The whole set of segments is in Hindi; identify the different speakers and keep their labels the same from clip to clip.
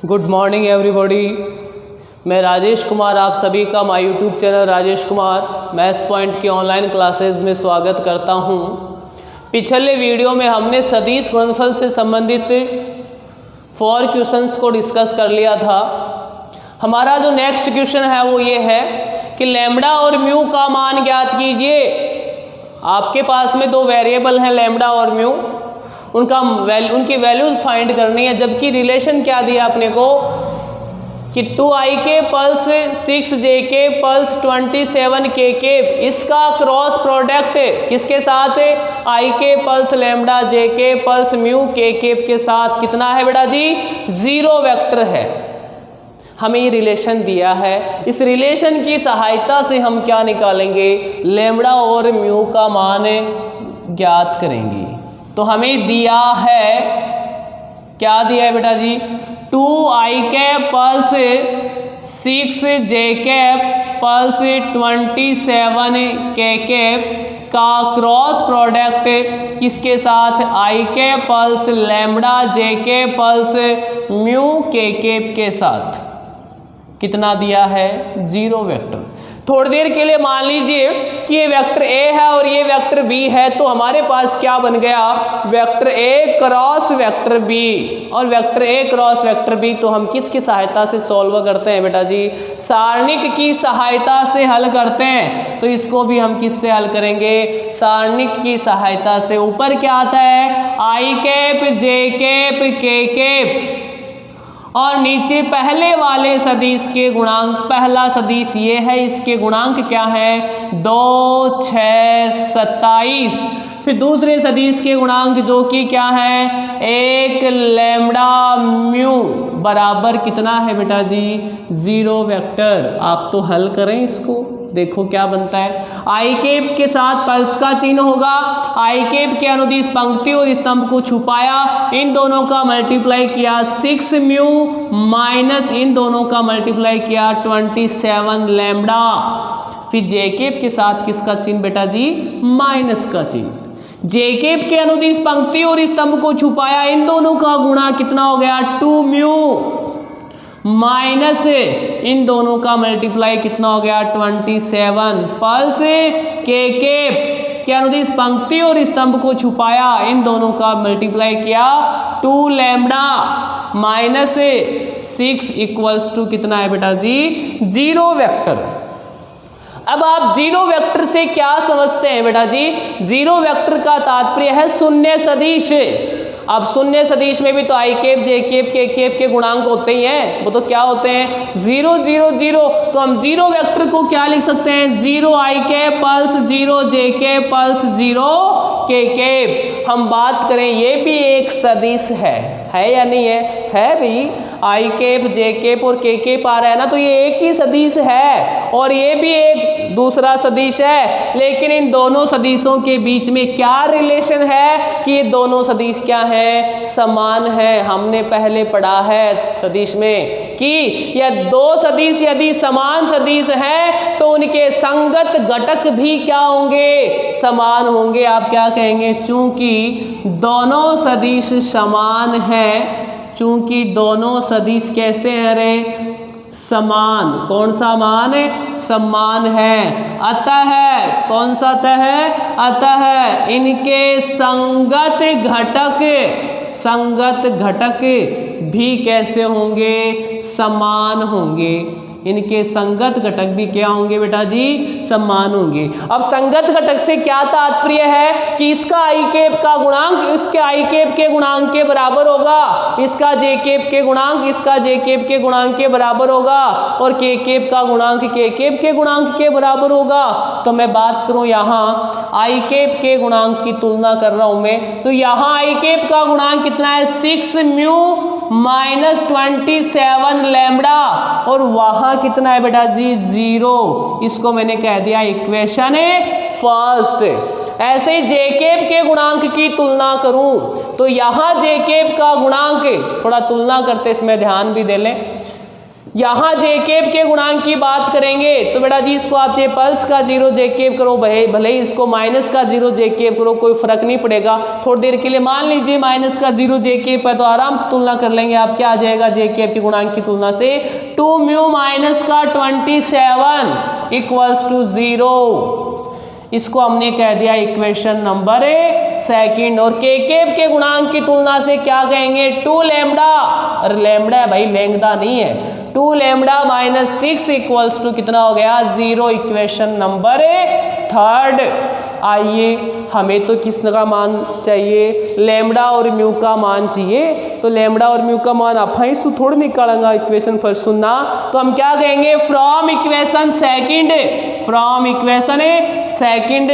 Speaker 1: Good morning everybody. मैं राजेश कुमार आप सभी का my YouTube channel Rajesh Kumar maths point की ऑनलाइन क्लासेस में स्वागत करता हूं। पिछले वीडियो में हमने सदिश गुणनफल से संबंधित 4 क्वेश्चंस को डिस्कस कर लिया था। हमारा जो नेक्स्ट क्वेश्चन है वो ये है कि लैम्बडा और म्यू का मान ज्ञात कीजिए। आपके पास में 2 वेरिएबल हैं लैम्बडा और म्यू, उनकी वैल्यूज फाइंड करनी है। जबकि रिलेशन क्या दिया अपने को कि 2ik pulse 6jk pulse 27kk, इसका क्रॉस प्रोडक्ट किसके साथ है? ik pulse lambda jk pulse mu kk के साथ कितना है बेटा जी? 0 वेक्टर है। हमें ये रिलेशन दिया है, इस रिलेशन की सहायता से हम क्या निकालेंगे? लैम्बडा और म्यू का मान ज्ञात करेंगे। तो हमें दिया है, क्या दिया है बेटा जी? 2ik pulse 6jk pulse 27kk का क्रॉस प्रोडक्ट किसके साथ? ik pulse lambda jk pulse mu kk के साथ कितना दिया है? 0 वेक्टर। थोड़ी देर के लिए मान लीजिए कि ये वेक्टर ए है और ये वेक्टर बी है, तो हमारे पास क्या बन गया? Vector A cross vector B. और vector A cross vector B तो हम किसकी सहायता से सॉल्व करते हैं बेटा जी? सारणिक की सहायता से हल करते हैं। तो इसको भी हम किससे हल करेंगे? सारणिक की सहायता से। ऊपर क्या आता है? आई cap J cap K cap, और नीचे पहले वाले सदिश के गुणांक, पहला सदिश ये है, इसके गुणांक क्या है? 2, 6, 27। फिर दूसरे सदिश के गुणांक जो कि क्या है? 1 लैम्बडा म्यू बराबर कितना है बेटा जी? 0 वेक्टर। आप तो हल करें इसको, देखो क्या बनता है। आई कैप के साथ पल्स का चिन्ह होगा, आई कैप के अनुदिश पंक्ति और स्तंभ को छुपाया, इन दोनों का मल्टीप्लाई किया 6 म्यू माइनस इन दोनों का मल्टीप्लाई किया 27 लैम्बडा। फिर जे कैप के साथ किसका चिन्ह बेटा जी? माइनस का चिन्ह। जे कैप के अनुदिश पंक्ति और स्तंभ को छुपाया, इन दोनों का गुणा कितना हो गया? 2 म्यू माइनस इन दोनों का मल्टीप्लाई कितना हो गया? 27 पल्स के कैप के अनुदिश पंक्ति और स्तंभ को छुपाया, इन दोनों का मल्टीप्लाई किया 2 लैम्बडा माइनस 6 इक्वल्स टू कितना है बेटा जी? 0 वेक्टर। अब आप 0 वेक्टर से क्या समझते हैं बेटा जी? 0 वेक्टर का तात्पर्य है शून्य सदिश। अब शून्य सदिश में भी तो आई cap J cap K cap के गुणांक होते ही हैं, वो तो क्या होते हैं? 0 0 0। तो हम 0 वेक्टर को क्या लिख सकते हैं? 0 आई कैप पल्स 0 जे कैप पल्स 0 के कैप। हम बात करें ये भी एक सदिश है या नहीं है? है भी। आई कैप जे कैप और के कैप आ रहा है ना, तो ये एक ही सदिश है और ये भी एक दूसरा सदिश है। लेकिन इन दोनों सदिशों के बीच में क्या रिलेशन है कि ये दोनों सदिश क्या है? समान है। हमने पहले पढ़ा है सदिश में कि यह 2 सदिश यदि समान सदिश हैं तो उनके संगत घटक भी क्या होंगे? समान होंगे। आप क्या कहेंगे? चूंकि दोनों सदिश समान हैं, चूंकि दोनों सदिश कैसे हैं रे? समान। कौन सा मान है? समान है। अतः कौन सा अतः है? अतः इनके संगत घटक भी कैसे होंगे? समान होंगे। इनके संगत घटक भी क्या होंगे बेटा जी? समान होंगे। अब संगत घटक से क्या तात्पर्य है कि इसका आई कैप का गुणांक इसके आई कैप के गुणांक के बराबर होगा, इसका जे कैप के गुणांक इसका जे कैप के गुणांक के बराबर होगा, और के कैप का गुणांक के कैप के गुणांक के बराबर होगा। तो मैं बात करूं यहाँ आई कैप के गुणांक की तुलना कर रहा हूं मैं, तो यहाँ आई कैप का गुणांक कितना है? 6 म्यू माइनस 27 लैम्बडा, और वहां कितना है बेटा जी? 0। इसको मैंने कह दिया इक्वेशन फर्स्ट। ऐसे ही जे कैप के गुणांक की तुलना करूं तो यहां जे कैप का गुणांक, थोड़ा तुलना करते इसमें ध्यान भी दे लें। यहाँ जेकेब के गुणांक की बात करेंगे तो बेटा जी इसको आप जे पल्स का 0 जेकेब करो, भले ही इसको माइनस का 0 जेकेब करो, कोई फर्क नहीं पड़ेगा। थोड़ी देर के लिए मान लीजिए माइनस का 0 जेकेब है तो आराम से तुलना कर लेंगे आप, क्या आ जाएगा जेकेब के गुणांक की तुलना से 2 म्यू माइनस का 27 इक्वल्स टू 0। इसको हमने कह दिया इक्वेशन नंबर सेकंड। और केकेब के गुणांक की तुलना से क्या कहेंगे 2 लैम्डा, और लैम्डा है भाई लैंगदा नहीं है, 2 लैम्डा माइनस 6 इक्वल्स टू कितना हो गया 0, इक्वेशन नंबर थर्ड। आइए हमें तो किसका मान चाहिए, लैम्डा और म्यू का मान चाहिए, तो लैम्डा और म्यू का मान आप ही थोड़ा निकालेंगे इक्वेशन फर्स्ट सुनना। तो हम क्या कहेंगे from equation second, from equation second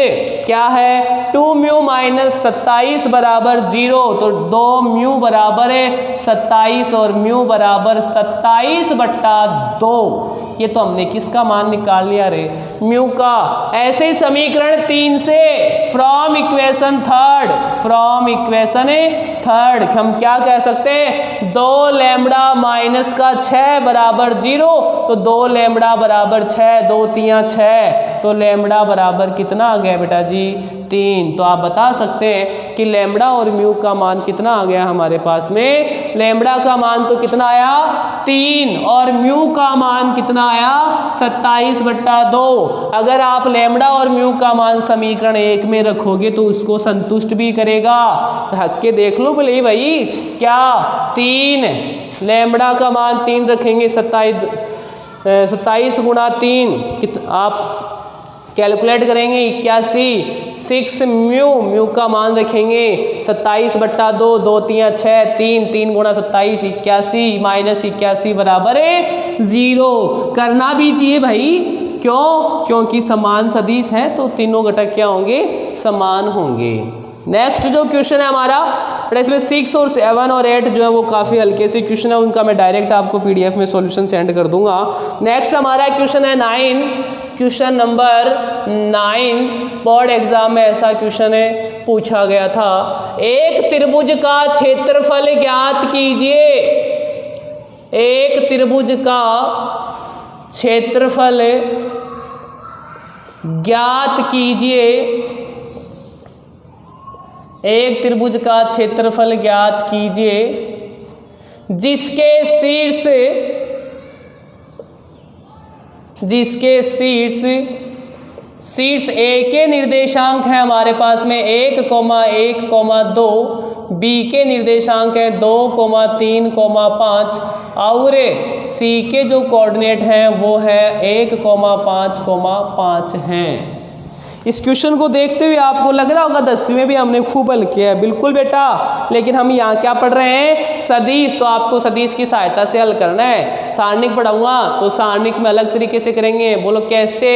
Speaker 1: क्या है 2 म्यू माइनस 27 बराबर 0, तो 2 म्यू बराबर 27 और म्यू बराबर 27/2। ये तो हमने किसका मान निकाल लिया रे, म्यू का। ऐसे ही समीकरण 3 से from equation third, from equation third हम क्या कह सकते हैं 2 लैम्डा माइनस का 6 बराबर 0, तो 2 लैम्डा बराबर 6, 2 3 6, तो लैम्डा बराबर कितना आ गया बेटा जी 3। तो आप बता सकते हैं कि लैम्डा और म्यू का मान कितना आ गया हमारे पास में, लैम्डा का मान तो कितना आया 3 और म्यू का मान कितना आया 27/2। अगर आप लैम्डा और म्यू का मान समीकरण 1 में रखोगे तो उसको संतुष्ट भी करेगा। हक के देख लो बोले भाई क्या 3 लैम्डा का मान 3 रखेंगे 27 गुणा 3 आप कैलकुलेट करेंगे 81, 6 म्यू का मान रखेंगे 27/2, 2 3 6, 3 गुणा 27 81 माइनस 81 बराबर 0। करना भी चाहिए भाई, क्यों, क्योंकि समान सदिश हैं तो तीनों घटक क्या होंगे समान होंगे। नेक्स्ट जो क्वेश्चन है हमारा इसमें 6 और 7 और 8 जो है वो काफ़ी हल्के से क्वेश्चन है, उनका मैं डायरेक्ट आपको पीडीएफ में सॉल्यूशन सेंड कर दूंगा। नेक्स्ट हमारा क्वेश्चन है 9, क्वेश्चन नंबर 9 बोर्ड एग्जाम में ऐसा क्वेश्चन है पूछा गया था, एक त्रिभुज का क्षेत्रफल ज्ञात कीजिए, एक त्रिभुज का क्षेत्रफल ज्ञात कीजिए, एक त्रिभुज का क्षेत्रफल ज्ञात कीजिए जिसके शीर्ष ए के निर्देशांक है हमारे पास में 1, 1, 2, बी के निर्देशांक है 2, 3, 5 और सी के जो कोऑर्डिनेट हैं वो है 1, 5, 5 हैं। इस क्वेश्चन को देखते हुए आपको लग रहा होगा 10वीं में भी हमने खूब हल किया है, बिल्कुल बेटा, लेकिन हम यहाँ क्या पढ़ रहे हैं सदिश, तो आपको सदिश की सहायता से हल करना है। सारणिक पढ़ाऊंगा तो सारणिक में अलग तरीके से करेंगे, बोलो कैसे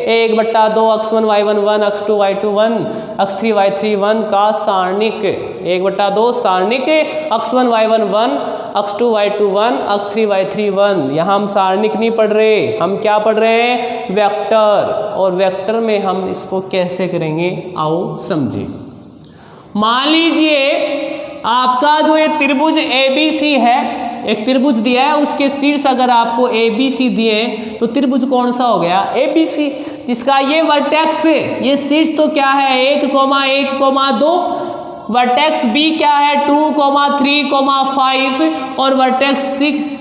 Speaker 1: 1/2 x1 y1 1 x2 y2 1 x3 y3 1 का सारणिक, 1/2 सारणिक x1 y1 1 x2 y2 1 x3 y3 1। यहाँ हम सारणिक नहीं पढ़ रहे, हम क्या पढ़ रहे हैं वेक्टर, और वेक्टर में हम इसको कैसे करेंगे आओ समझे। मान लीजिए आपका जो ये त्रिभुज ABC है, एक त्रिभुज दिया है उसके शीर्ष अगर आपको ABC दिए तो त्रिभुज कौन सा हो गया ABC, जिसका ये वर्टेक्स ये शीर्ष तो क्या है 1, 1, 2, वर्टेक्स B क्या है 2, 3, 5 और वर्टेक्स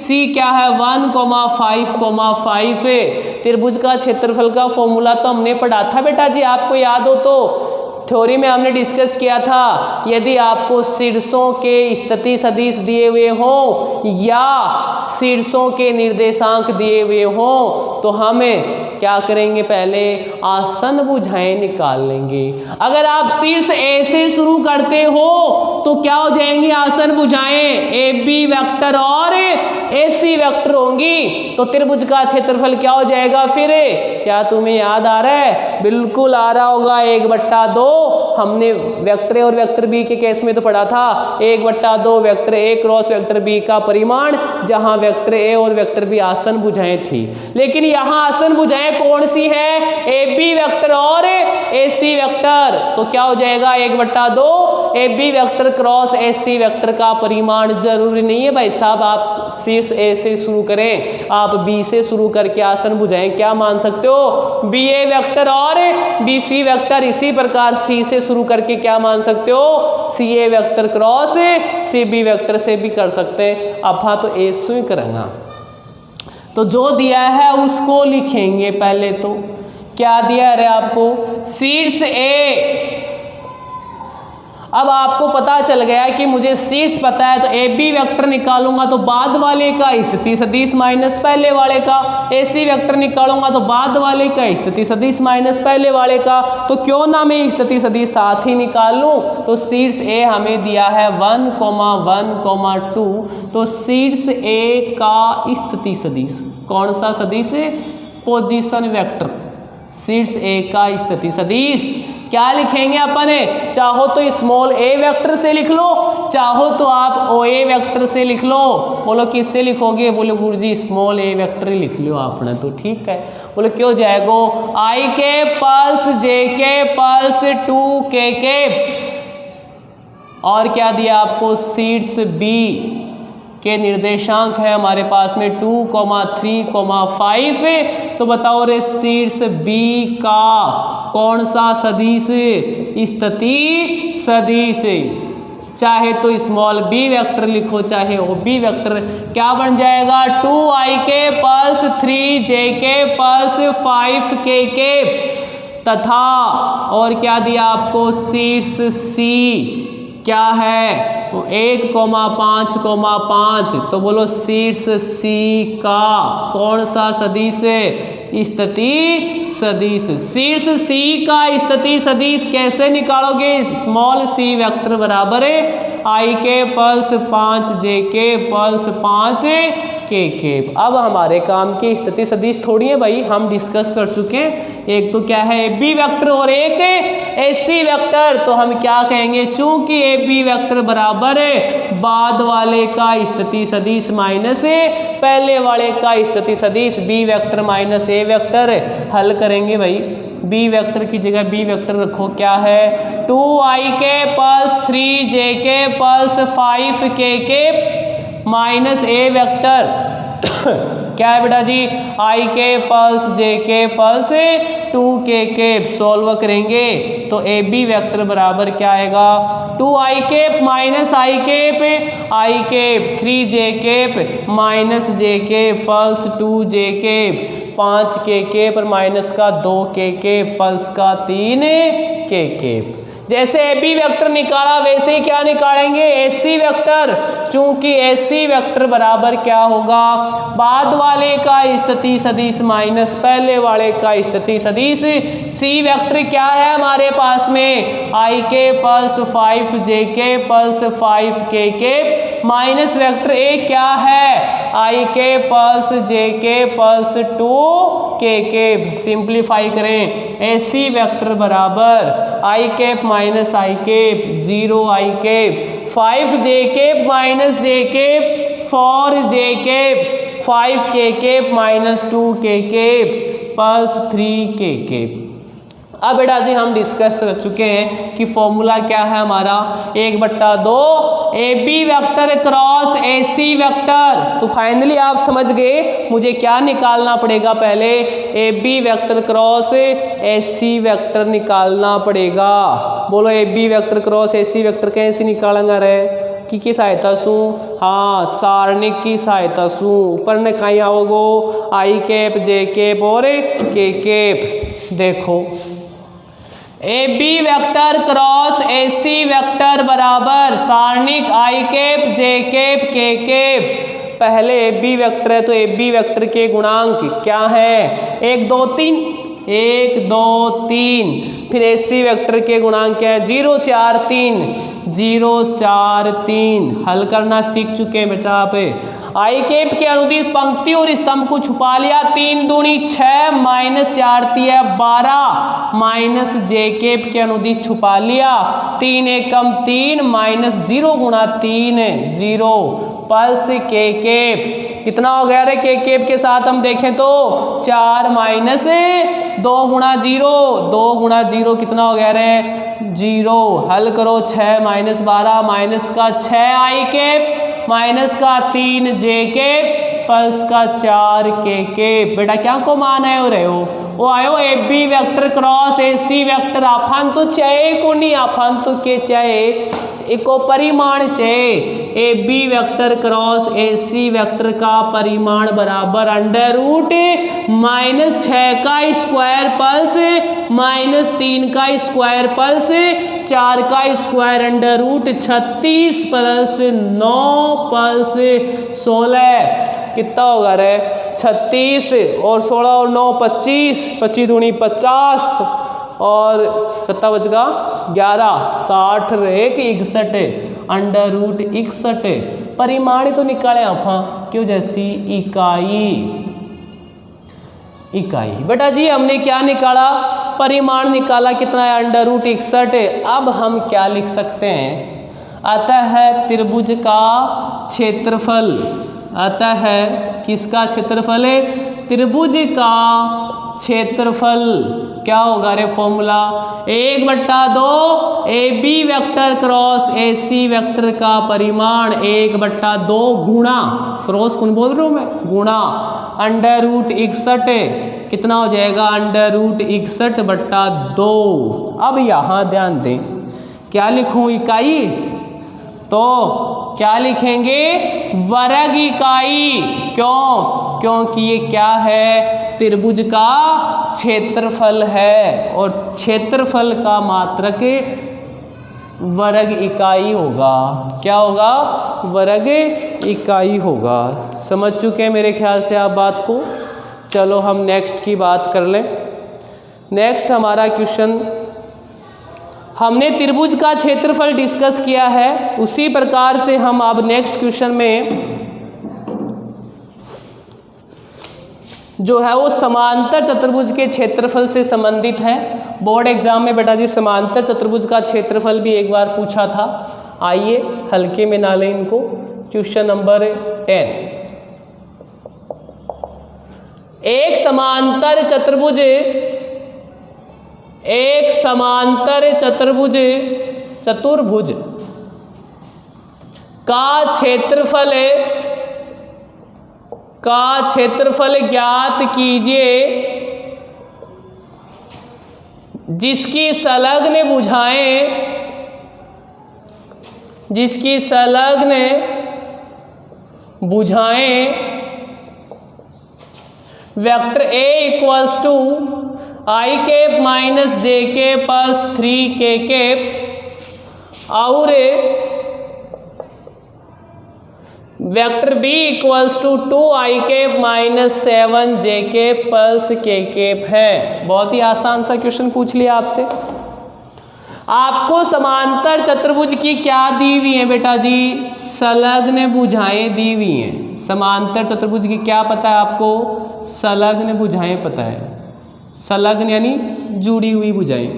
Speaker 1: C क्या है 1, 5, 5 है। त्रिभुज का क्षेत्रफल का फॉर्मूला तो हमने पढ़ा था बेटा जी, आपको याद हो तो थ्योरी में हमने डिस्कस किया था, यदि आपको शीर्षों के स्थिति सदिश दिए हुए हों या शीर्षों के निर्देशांक दिए हुए हों तो हमें क्या करेंगे पहले आसन भुजाएं निकाल लेंगे। अगर आप शीर्ष ए से शुरू करते हो तो क्या हो जाएंगी आसन भुजाएं AB वेक्टर और AC वेक्टर होंगी, तो त्रिभुज का क्षेत्रफल क्या हो जाएगा फिर, क्या तुम्हें याद आ रहा है, बिल्कुल आ रहा होगा 1/2 हमने वेक्टर ए और वेक्टर बी के केस में तो पढ़ा था 1/2 vector A cross vector B का परिमाण, जहां वेक्टर ए और वेक्टर बी आसन भुजाएं थी। लेकिन यहां आसन भुजाएं कौन सी है AB वेक्टर और AC वेक्टर, तो क्या हो जाएगा 1/2 AB vector cross AC vector का परिमाण। जरूरी नहीं है भाई साहब आप शीर्ष शीर्ष ए से शुरू करें, आप बी से शुरू करके आसन बुझाएं, क्या मान सकते हो, बी ए वेक्टर और बी सी वेक्टर। इसी प्रकार सी से शुरू करके क्या मान सकते हो, C A vector cross C B vector से भी कर सकते हैं। अब तो ए से करेंगे, तो जो दिया है उसको लिखेंगे। पहले तो क्या दिया है आपको, शीर्ष ए। अब आपको पता चल गया कि मुझे शीर्ष पता है, तो ए बी वेक्टर निकालूंगा तो बाद वाले का स्थिति सदिश माइनस पहले वाले का, ए सी वेक्टर निकालूंगा तो बाद वाले का स्थिति सदिश माइनस पहले वाले का। तो क्यों ना मैं स्थिति सदिश साथ ही निकाल लूं। तो शीर्ष ए हमें दिया है 1,1,2, तो शीर्ष ए का स्थिति सदिश कौन सा सदिश, पोजीशन वेक्टर, शीर्ष ए का स्थिति सदिश क्या लिखेंगे अपन, चाहो तो स्मॉल ए वेक्टर से लिख लो, चाहो तो आप ओ ए वेक्टर से लिख लो। बोलो किससे लिखोगे, बोलो गुरुजी स्मॉल ए वेक्टर ही लिख लो आपने, तो ठीक है। बोलो क्यों जाएगो, आई के पल्स जे के पल्स 2 के और क्या दिया आपको, शीर्ष बी के निर्देशांक है हमारे पास में 2, 3, 5। तो बताओ रे शीर्ष बी का कौन सा सदिश, स्थिति सदिश, चाहे तो स्मॉल बी वेक्टर लिखो चाहे ओ बी वेक्टर, क्या बन जाएगा 2i के पल्स 3j के पल्स 5k तथा और क्या दिया आपको, शीर्ष सी क्या है 1,5,5। तो बोलो शीर्ष सी का कौन सा सदिश, स्थिति सदिश। शीर्ष सी का स्थिति सदिश कैसे निकालोगे, स्मॉल सी वेक्टर बराबर आई के पल्स 5 जे के पल्स 5 के। अब हमारे काम की स्थिति सदिश थोड़ी है भाई, हम डिस्कस कर चुके हैं। एक तो क्या है ए बी वेक्टर और एक ए सी वेक्टर। तो हम क्या कहेंगे, चूंकि ए बी वेक्टर बराबर है बाद वाले का स्थिति सदिश माइनस पहले वाले का स्थिति सदिश, बी वेक्टर माइनस ए वेक्टर हल करेंगे भाई। बी वेक्टर की जगह बी वेक्टर रखो, क्या है 2i के पल्स 3j के पल्स 5k माइनस ए वेक्टर क्या है बेटा जी, आई के पल्स जे के पल्स 2k सॉल्व करेंगे तो ए बी वेक्टर बराबर क्या आएगा, 2i के माइनस आई के 3j माइनस जे के पल्स 2j 5k पर माइनस का 2k पल्स का 3k। जैसे ए बी वेक्टर निकाला वैसे ही क्या निकालेंगे, एसी वेक्टर। चूंकि एसी वेक्टर बराबर क्या होगा, बाद वाले का स्थिति सदिश माइनस पहले वाले का स्थिति सदिश। सी वेक्टर क्या है हमारे पास में, आई के पल्स 5j के pulse 5k minus vector A क्या है, आई के पल्स जे के पल्स 2k। सिंप्लीफाई करें, एसी वेक्टर बराबर आई के माइनस आई के 0i 5j minus j 4j 5k minus 2k plus 3k। अब बेटा जी हम डिस्कस कर चुके हैं कि फॉर्मूला क्या है हमारा, 1/2 A B vector cross A C vector. तो फाइनली आप समझ गए मुझे क्या निकालना पड़ेगा, पहले A B vector cross A C vector निकालना पड़ेगा। बोलो A B vector cross A C vector कैसे निकालेंगे रे, की सहायता सु, हाँ सारणिक की सहायता सु। ऊपर ने कहीं आओगो आई कैप जे कैप और के कैप। देखो A B vector cross A C vector बराबर सारणिक I cap J cap K cap. पहले ए बी वेक्टर है तो ए बी वेक्टर के गुणांक क्या है, 1 2 3 1 2 3। फिर ए सी वेक्टर के गुणांक क्या है, 0 4 3 0 4 3। हल करना सीख चुके हैं बेटा आप। आई कैप के अनुदिश पंक्ति और स्तंभ को छुपा लिया, 3 दूनी 6 माइनस 4 3 12 माइनस जे कैप के अनुदिश छुपा लिया, 3 एकम 3 माइनस 0 गुणा 3 0 पल्स के कैप। कितना हो गया रे के कैप के साथ हम देखें तो 4 माइनस 2 गुणा 0 2 गुणा 0 कितना हो गया रे 0। हल करो 6 माइनस 12 माइनस का 6 आई कैप माइनस का 3 जे के पल्स का 4 के। बेटा क्या को मान आयो रहे हो वो आयो A B vector cross A C vector आफान तो चाहे को नहीं आफान तो के चाहे इको परिमाण चाहे A B vector cross A C vector का परिमाण बराबर अंडर रूट -6 का स्क्वायर पल्स -3 का स्क्वायर पल्स 4 का square under root 36 plus 9 plus 16 कितना होगा रे 36 और 16 और 9 25 25 दूनी 50 और कितना बचेगा 11 60 रे 61 अंडर रूट 61 परिमाण तो निकाले आप क्यों जैसी इकाई। बेटा जी हमने क्या निकाला परिमाण निकाला कितना है अंडर रूट 61। अब हम क्या लिख सकते हैं अतः त्रिभुज का क्षेत्रफल अतः किसका क्षेत्रफल है त्रिभुज का क्षेत्रफल क्या होगा रे formula 1/2 A B vector cross A C vector का परिमाण 1/2 गुणा क्रॉस कौन बोल रहा हूँ मैं गुणा अंडर रूट 61 कितना हो जाएगा अंडर रूट 61/2। अब यहाँ ध्यान दें क्या लिखूँ इकाई तो क्या लिखेंगे वर्ग इकाई क्योंकि ये क्या है त्रिभुज का क्षेत्रफल है और क्षेत्रफल का मात्रक वर्ग इकाई होगा। क्या होगा वर्ग इकाई होगा। समझ चुके हैं मेरे ख्याल से आप बात को। चलो हम नेक्स्ट की बात कर लें। नेक्स्ट हमारा क्वेश्चन हमने त्रिभुज का क्षेत्रफल डिस्कस किया है उसी प्रकार से हम अब नेक्स्ट क्वेश्चन में जो है वो समांतर चतुर्भुज के क्षेत्रफल से संबंधित है। बोर्ड एग्जाम में बेटा जी समांतर चतुर्भुज का क्षेत्रफल भी एक बार पूछा था। आइए हल्के में ना लें इनको। क्वेश्चन नंबर 10 एक समांतर चतुर्भुज का क्षेत्रफल ज्ञात कीजिए जिसकी संलग्न भुजाएं vector A equals to I cap minus J K plus 3 K cap और vector B equals to 2 I cap minus 7 J cap plus K cap है। बहुत ही आसान सा क्वेश्चन पूछ लिया आपसे। आपको समांतर चतुर्भुज की क्या दी हुई है बेटा जी संलग्न भुजाएं दी हुई हैं। समांतर चतुर्भुज की क्या पता है आपको संलग्न भुजाएं पता है। संलग्न यानी जुड़ी हुई भुजाएं।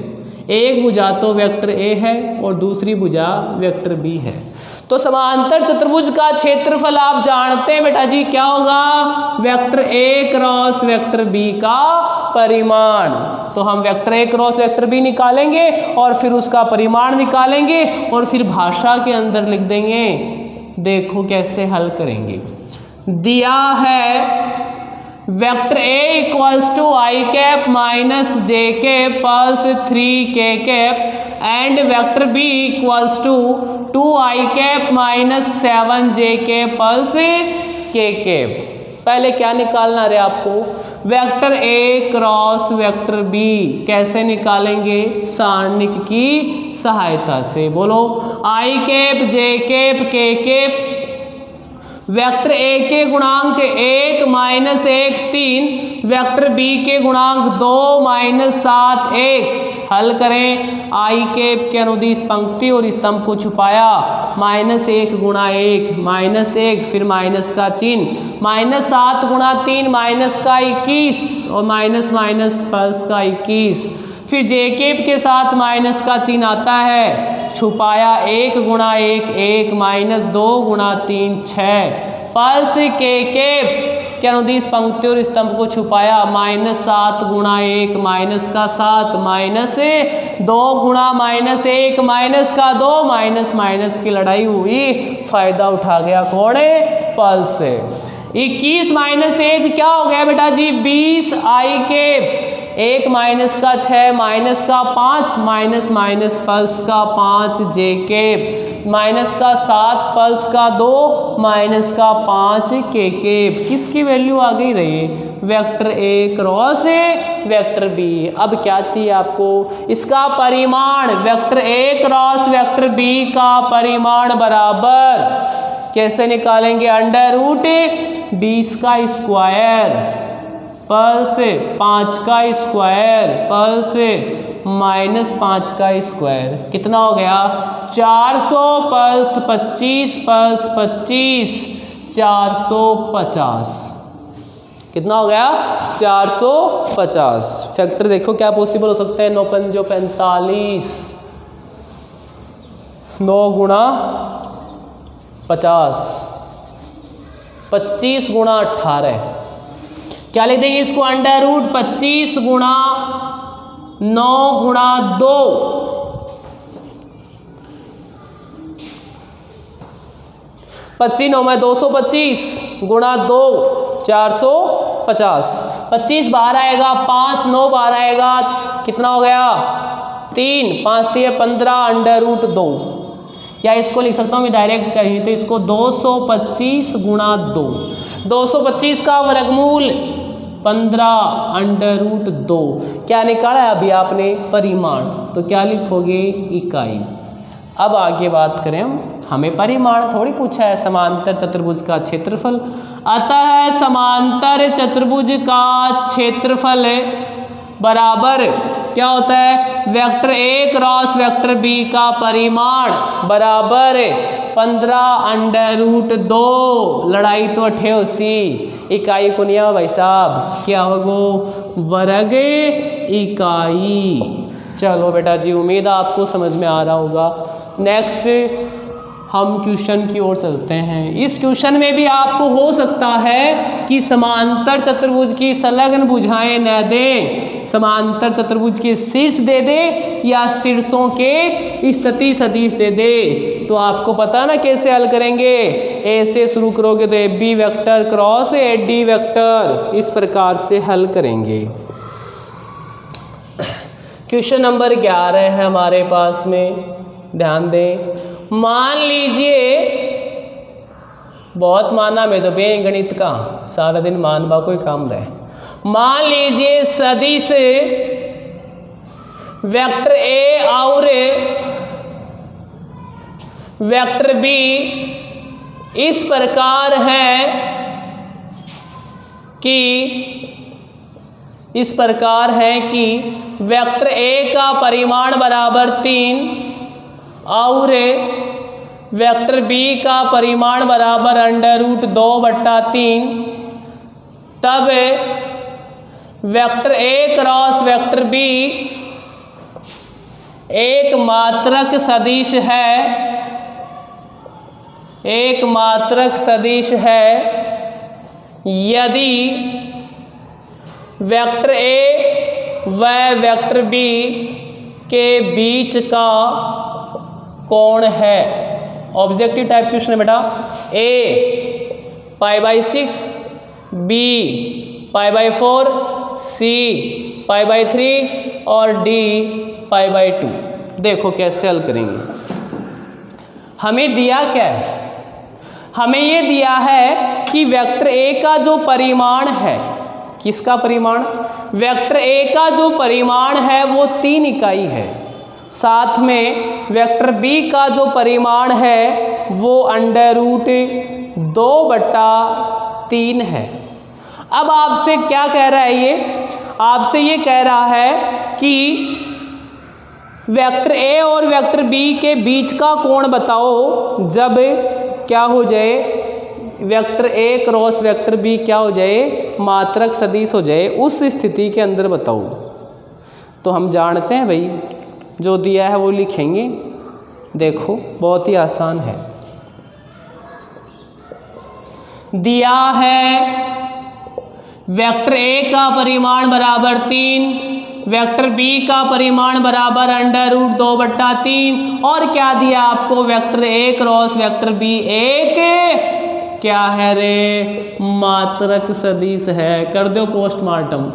Speaker 1: एक भुजा तो वेक्टर ए है और दूसरी भुजा वेक्टर बी है। तो समांतर चतुर्भुज का क्षेत्रफल आप जानते हैं बेटा जी क्या होगा vector A cross vector B का परिमाण। तो हम vector A cross vector B निकालेंगे और फिर उसका परिमाण निकालेंगे और फिर भाषा के अंदर लिख देंगे। देखो कैसे हल करेंगे। दिया है vector A equals to I cap minus J cap plus 3 K cap and vector B equals to 2 I cap minus 7 J cap plus K cap. पहले क्या निकालना रे आपको vector A cross vector B कैसे निकालेंगे सारणिक की सहायता से। बोलो I cap J cap K cap vector A के गुणांक 1 माइनस 1 3 वेक्टर बी के गुणांक 2 माइनस 7 1। हल करें आई कैप के अनुदिश पंक्ति और स्तंभ को छुपाया -1 गुणा 1 -1 फिर माइनस का चिन्ह -7 गुणा 3 माइनस का 21 और माइनस माइनस प्लस का 21 फिर जे कैप के साथ माइनस का चिन्ह आता है छुपाया 1 गुणा 1 1 -2 गुणा 3 6 प्लस के कैप के अनुदिश पंक्ति और स्तंभ को छुपाया। -7 गुणा 1 माइनस का 7 माइनस 2 गुणा -1 माइनस का 2 माइनस माइनस की लड़ाई हुई, फायदा उठा गया कौन है? पल्स। 21 माइनस 1 क्या हो गया बेटा जी? 20 आई कैप। 1 माइनस का 6 माइनस का 5 माइनस माइनस पल्स का 5 जे कैप माइनस का 7 पल्स का 2 माइनस का 5 के कैप। किसकी वैल्यू आ गई रही? Vector A cross vector B. अब क्या चाहिए आपको? इसका परिमाण। Vector A cross vector B का परिमाण बराबर कैसे निकालेंगे? √20 का स्क्वायर पल्स 5 का स्क्वायर पल्स -5 का स्क्वायर। कितना हो गया? 400 पल्स 25 पल्स 25 450। कितना हो गया? 450। फैक्टर देखो क्या पॉसिबल हो सकता है? 9 पंजो 45, 9 गुणा 50, 25 गुणा 18। क्या लिख देंगे इसको? √25 गुणा 9 गुणा 2 25 9 में 225 गुणा 2 450। 25 बाहर आएगा, 5 9 बाहर आएगा, कितना हो गया? 3 5 3 15 √2। या इसको लिख सकता हूँ मैं डायरेक्ट कहीं तो इसको 225 गुणा 2। 225 का वर्गमूल 15 √2। क्या निकाला है अभी आपने? परिमाण। तो क्या लिखोगे? इकाई। अब आगे बात करें हम, हमें परिमाण थोड़ी पूछा है, समांतर चतुर्भुज का क्षेत्रफल। अतः समांतर चतुर्भुज का क्षेत्रफल बराबर क्या होता है? Vector A cross vector B का परिमाण बराबर 15 √2। लड़ाई तो 88, इकाई को नहीं भाई साहब, क्या होगा? वर्ग इकाई। चलो बेटा जी, उम्मीद आपको समझ में आ रहा होगा। नेक्स्ट हम क्वेश्चन की ओर चलते हैं। इस क्वेश्चन में भी आपको हो सकता है कि समांतर चतुर्भुज की संलग्न भुजाएं न दे, समांतर चतुर्भुज के शीर्ष दे दे या शीर्षों के स्थिति सदिश दे दे। तो आपको पता ना कैसे हल करेंगे? ए से शुरू करोगे तो AB vector cross AD vector, इस प्रकार से हल करेंगे। क्वेश्चन नंबर 11 है हमारे पास में, ध्यान दें। मान लीजिए, बहुत माना में तो बे गणित का सारा दिन मानवा कोई काम रहे। मान लीजिए सदिश वेक्टर ए और वेक्टर बी इस प्रकार है कि वेक्टर ए का परिमाण बराबर 3 और वेक्टर बी का परिमाण बराबर √2/3, तब vector A cross vector B एक मात्रक सदिश है, एक मात्रक सदिश है यदि वेक्टर ए व वेक्टर बी के बीच का कोण है। ऑब्जेक्टिव टाइप क्वेश्चन है बेटा। ए π/6, बी π/4, सी π/3 और डी π/2। देखो कैसे हल करेंगे। हमें दिया क्या है? हमें ये दिया है कि वेक्टर ए का जो परिमाण है, किसका परिमाण? वेक्टर ए का जो परिमाण है वो 3 इकाई है। साथ में वेक्टर बी का जो परिमाण है वो √2/3 है। अब आपसे क्या कह रहा है ये? आपसे ये कह रहा है कि वेक्टर ए और वेक्टर बी के बीच का कोण बताओ जब क्या हो जाए? Vector A cross vector B क्या हो जाए? मात्रक सदिश हो जाए। उस स्थिति के अंदर बताओ। तो हम जानते हैं भाई, जो दिया है वो लिखेंगे। देखो बहुत ही आसान है। दिया है वेक्टर ए का परिमाण बराबर 3, वेक्टर बी का परिमाण बराबर √2/3 और क्या दिया आपको, vector A cross vector B एक क्या है रे, मात्रक सदिश है। कर दो पोस्टमार्टम।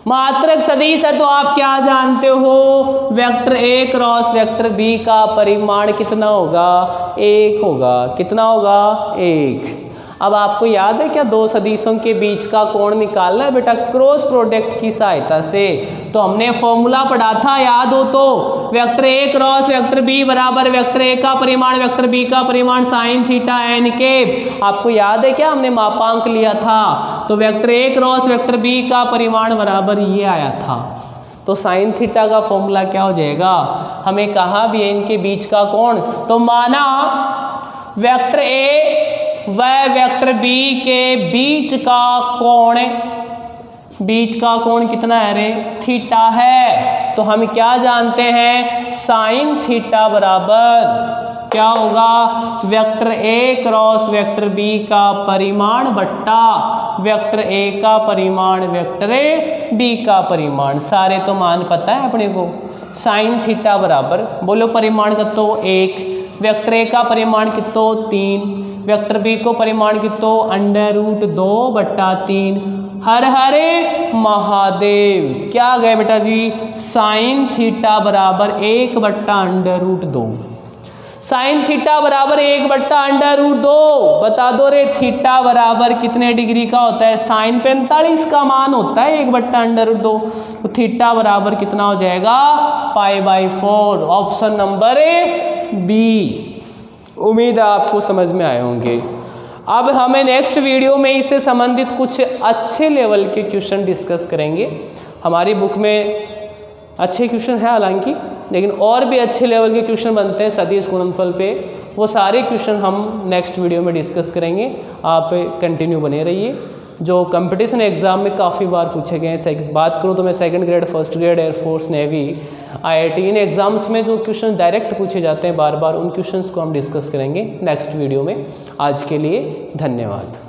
Speaker 1: मात्रक सदिश है तो आप क्या जानते हो, vector A cross vector B का परिमाण कितना होगा, 1 होगा। कितना होगा, 1। अब आपको याद है क्या दो सदिशों के बीच का कोण निकालना है बेटा क्रॉस प्रोडक्ट की सहायता से। तो हमने फॉर्मूला पढ़ा था, याद हो तो, vector A cross vector B बराबर वेक्टर ए का परिमाण वेक्टर बी का परिमाण साइन थीटा एन कैप। आपको याद है क्या हमने मापांक लिया था, तो vector A cross vector B का परिमाण बराबर ये आया था। तो साइन थीटा का फॉर्मूला क्या हो जाएगा, हमें कहा भी है इनके बीच का कोण, तो माना वेक्टर ए व वेक्टर बी के बीच का कोण कितना है रे, थीटा है। तो हम क्या जानते हैं, साइन थीटा बराबर क्या होगा, vector A cross vector B का परिमाण बट्टा वेक्टर ए का परिमाण वेक्टर ए बी का परिमाण। सारे तो मान पता है अपने को। साइन थीटा बराबर, बोलो परिमाण कितो 1, वेक्टर ए का परिमाण कितो 3, वेक्टर बी को परिमाण कितो √2/3। हर हरे महादेव, क्या गए बेटा जी, साइन थीटा बराबर 1/√2। साइन थीटा बराबर 1/√2। बता दो रे थीटा बराबर कितने डिग्री का होता है, साइन 45 का मान होता है 1/√2। तो थीटा बराबर कितना हो जाएगा, π/4। Option number B. उम्मीद है आपको समझ में आए होंगे। अब हमें नेक्स्ट वीडियो में इससे संबंधित कुछ अच्छे लेवल के क्वेश्चन डिस्कस करेंगे। हमारी बुक में अच्छे क्वेश्चन है हालांकि, लेकिन और भी अच्छे लेवल के क्वेश्चन बनते हैं सदिश गुणनफल पे। वो सारे क्वेश्चन हम नेक्स्ट वीडियो में डिस्कस करेंगे। आप कंटिन्यू बने रहिए। जो कंपटीशन एग्ज़ाम में काफ़ी बार पूछे गए हैं, बात करूँ तो मैं 2nd grade, 1st grade, air force, navy, IIT, इन एग्ज़ाम्स में जो क्वेश्चन डायरेक्ट पूछे जाते हैं बार बार, उन क्वेश्चंस को हम डिस्कस करेंगे नेक्स्ट वीडियो में। आज के लिए धन्यवाद।